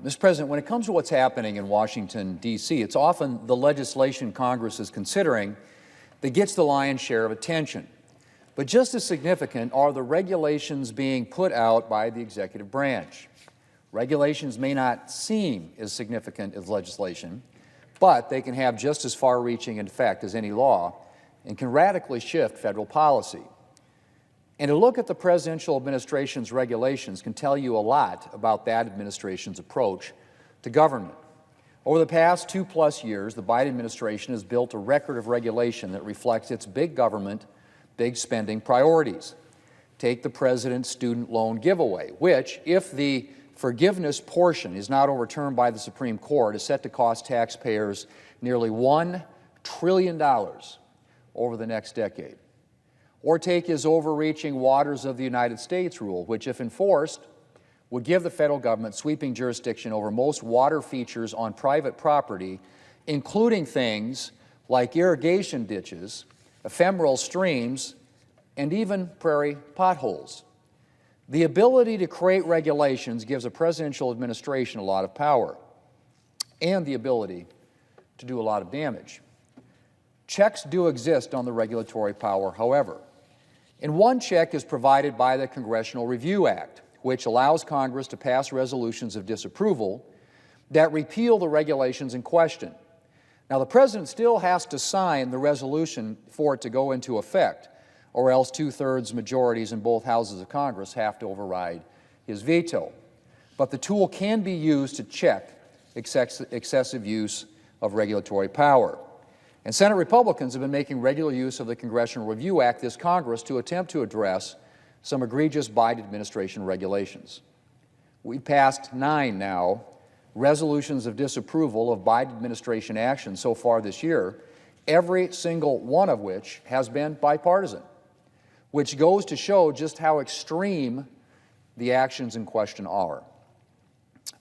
Mr. President, when it comes to what's happening in Washington, D.C., it's often the legislation Congress is considering that gets the lion's share of attention. But just as significant are the regulations being put out by the executive branch. Regulations may not seem as significant as legislation, but they can have just as far-reaching effect as any law and can radically shift federal policy. And to look at the presidential administration's regulations can tell you a lot about that administration's approach to government. Over the past 2+ years, the Biden administration has built a record of regulation that reflects its big government, big spending priorities. Take the president's student loan giveaway, which, if the forgiveness portion is not overturned by the Supreme Court, is set to cost taxpayers nearly $1 trillion over the next decade. Or take his overreaching Waters of the United States rule, which, if enforced, would give the federal government sweeping jurisdiction over most water features on private property, including things like irrigation ditches, ephemeral streams, and even prairie potholes. The ability to create regulations gives a presidential administration a lot of power and the ability to do a lot of damage. Checks do exist on the regulatory power, however. And one check is provided by the Congressional Review Act, which allows Congress to pass resolutions of disapproval that repeal the regulations in question. Now, the President still has to sign the resolution for it to go into effect, or else 2/3 majorities in both houses of Congress have to override his veto. But the tool can be used to check excessive use of regulatory power. And Senate Republicans have been making regular use of the Congressional Review Act this Congress to attempt to address some egregious Biden administration regulations. We've passed 9 now resolutions of disapproval of Biden administration action so far this year, every single one of which has been bipartisan, which goes to show just how extreme the actions in question are.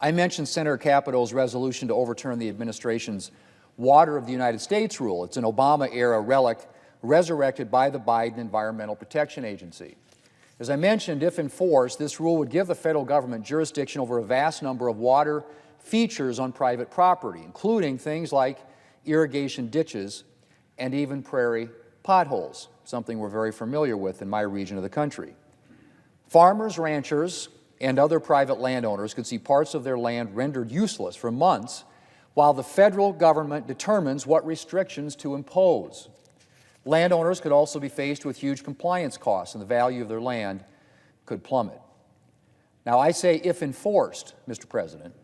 I mentioned Senator Capito's resolution to overturn the administration's Water of the United States rule. It's an Obama-era relic resurrected by the Biden Environmental Protection Agency. As I mentioned, if enforced, this rule would give the federal government jurisdiction over a vast number of water features on private property, including things like irrigation ditches and even prairie potholes, something we're very familiar with in my region of the country. Farmers, ranchers, and other private landowners could see parts of their land rendered useless for months while the federal government determines what restrictions to impose. Landowners could also be faced with huge compliance costs, and the value of their land could plummet. Now, I say if enforced, Mr. President,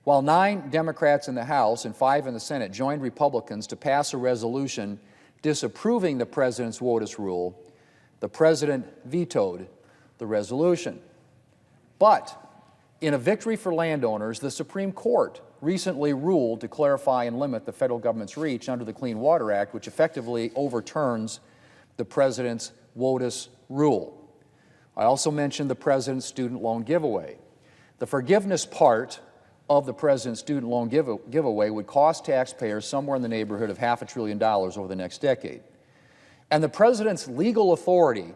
while 9 Democrats in the House and 5 in the Senate joined Republicans to pass a resolution disapproving the President's WOTUS rule, the President vetoed the resolution. But in a victory for landowners, the Supreme Court recently ruled to clarify and limit the federal government's reach under the Clean Water Act, which effectively overturns the President's WOTUS rule. I also mentioned the President's student loan giveaway. The forgiveness part of the President's student loan giveaway would cost taxpayers somewhere in the neighborhood of $500 billion over the next decade. And the President's legal authority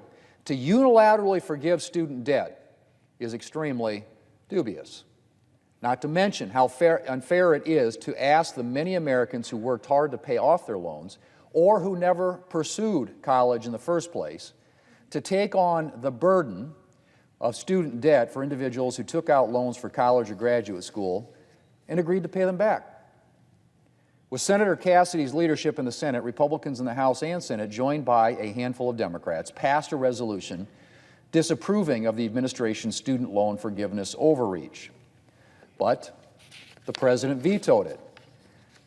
to unilaterally forgive student debt is extremely dubious. Not to mention how unfair it is to ask the many Americans who worked hard to pay off their loans or who never pursued college in the first place to take on the burden of student debt for individuals who took out loans for college or graduate school and agreed to pay them back. With Senator Cassidy's leadership in the Senate, Republicans in the House and Senate, joined by a handful of Democrats, passed a resolution disapproving of the administration's student loan forgiveness overreach. But the President vetoed it.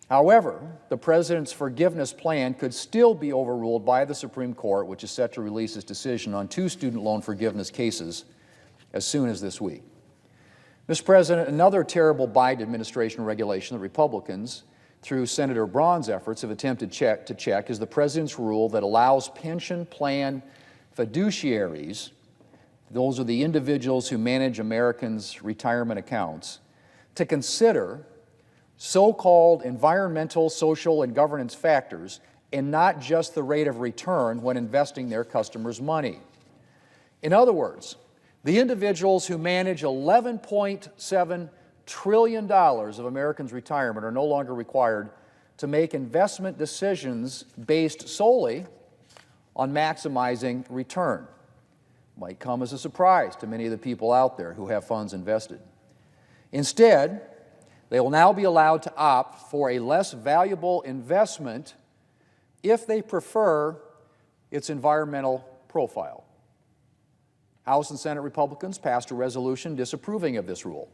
However, the President's forgiveness plan could still be overruled by the Supreme Court, which is set to release its decision on 2 student loan forgiveness cases as soon as this week. Mr. President, another terrible Biden administration regulation that Republicans, through Senator Braun's efforts, have attempted to check is the President's rule that allows pension plan fiduciaries, those are the individuals who manage Americans' retirement accounts, to consider so-called environmental, social, and governance factors and not just the rate of return when investing their customers' money. In other words, the individuals who manage $11.7 trillion of Americans' retirement are no longer required to make investment decisions based solely on maximizing return. Might come as a surprise to many of the people out there who have funds invested. Instead, they will now be allowed to opt for a less valuable investment if they prefer its environmental profile. House and Senate Republicans passed a resolution disapproving of this rule.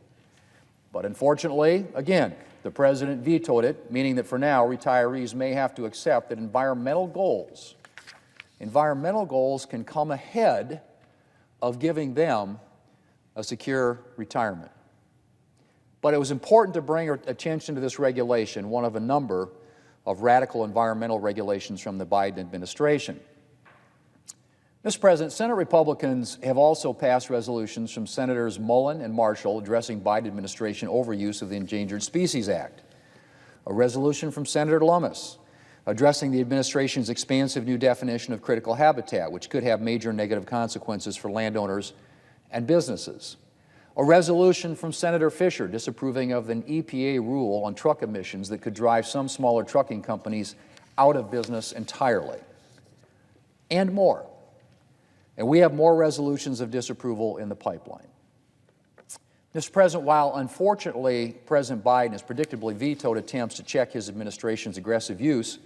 But unfortunately, again, the President vetoed it, meaning that for now, retirees may have to accept that environmental goals can come ahead of giving them a secure retirement. But it was important to bring attention to this regulation, one of a number of radical environmental regulations from the Biden administration. Mr. President, Senate Republicans have also passed resolutions from Senators Mullen and Marshall addressing Biden administration overuse of the Endangered Species Act, a resolution from Senator Lummis addressing the administration's expansive new definition of critical habitat, which could have major negative consequences for landowners and businesses, a resolution from Senator Fisher disapproving of an EPA rule on truck emissions that could drive some smaller trucking companies out of business entirely, and more. And we have more resolutions of disapproval in the pipeline. Mr. President, while unfortunately President Biden has predictably vetoed attempts to check his administration's aggressive use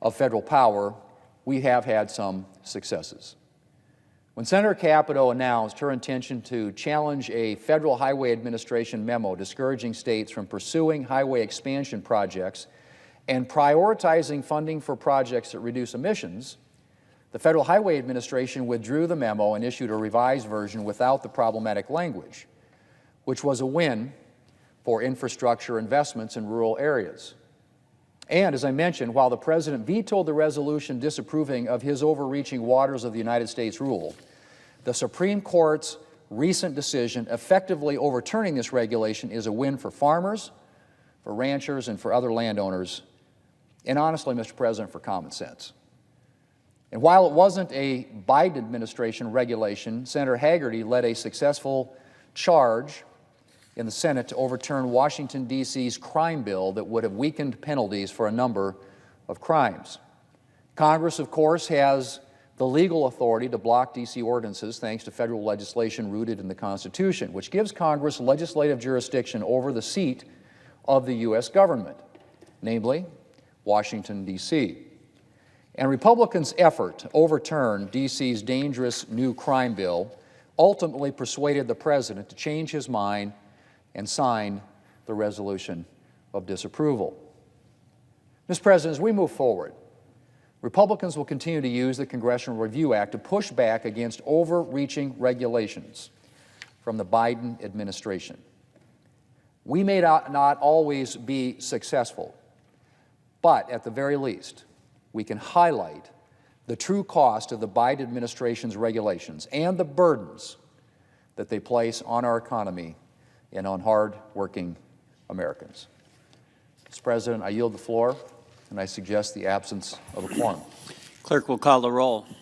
of federal power, we have had some successes. When Senator Capito announced her intention to challenge a Federal Highway Administration memo discouraging states from pursuing highway expansion projects and prioritizing funding for projects that reduce emissions, the Federal Highway Administration withdrew the memo and issued a revised version without the problematic language, which was a win for infrastructure investments in rural areas. And as I mentioned, while the President vetoed the resolution disapproving of his overreaching waters of the United States rule, the Supreme Court's recent decision effectively overturning this regulation is a win for farmers, for ranchers, and for other landowners, and honestly, Mr. President, for common sense. And while it wasn't a Biden administration regulation, Senator Hagerty led a successful charge in the Senate to overturn Washington, D.C.'s crime bill that would have weakened penalties for a number of crimes. Congress, of course, has the legal authority to block D.C. ordinances thanks to federal legislation rooted in the Constitution, which gives Congress legislative jurisdiction over the seat of the U.S. government, namely Washington, D.C. And Republicans' effort to overturn D.C.'s dangerous new crime bill ultimately persuaded the President to change his mind and sign the resolution of disapproval. Mr. President, as we move forward, Republicans will continue to use the Congressional Review Act to push back against overreaching regulations from the Biden administration. We may not always be successful, but at the very least, we can highlight the true cost of the Biden administration's regulations and the burdens that they place on our economy and on hard-working Americans. Mr. President, I yield the floor, and I suggest the absence of a quorum. Clerk will call the roll.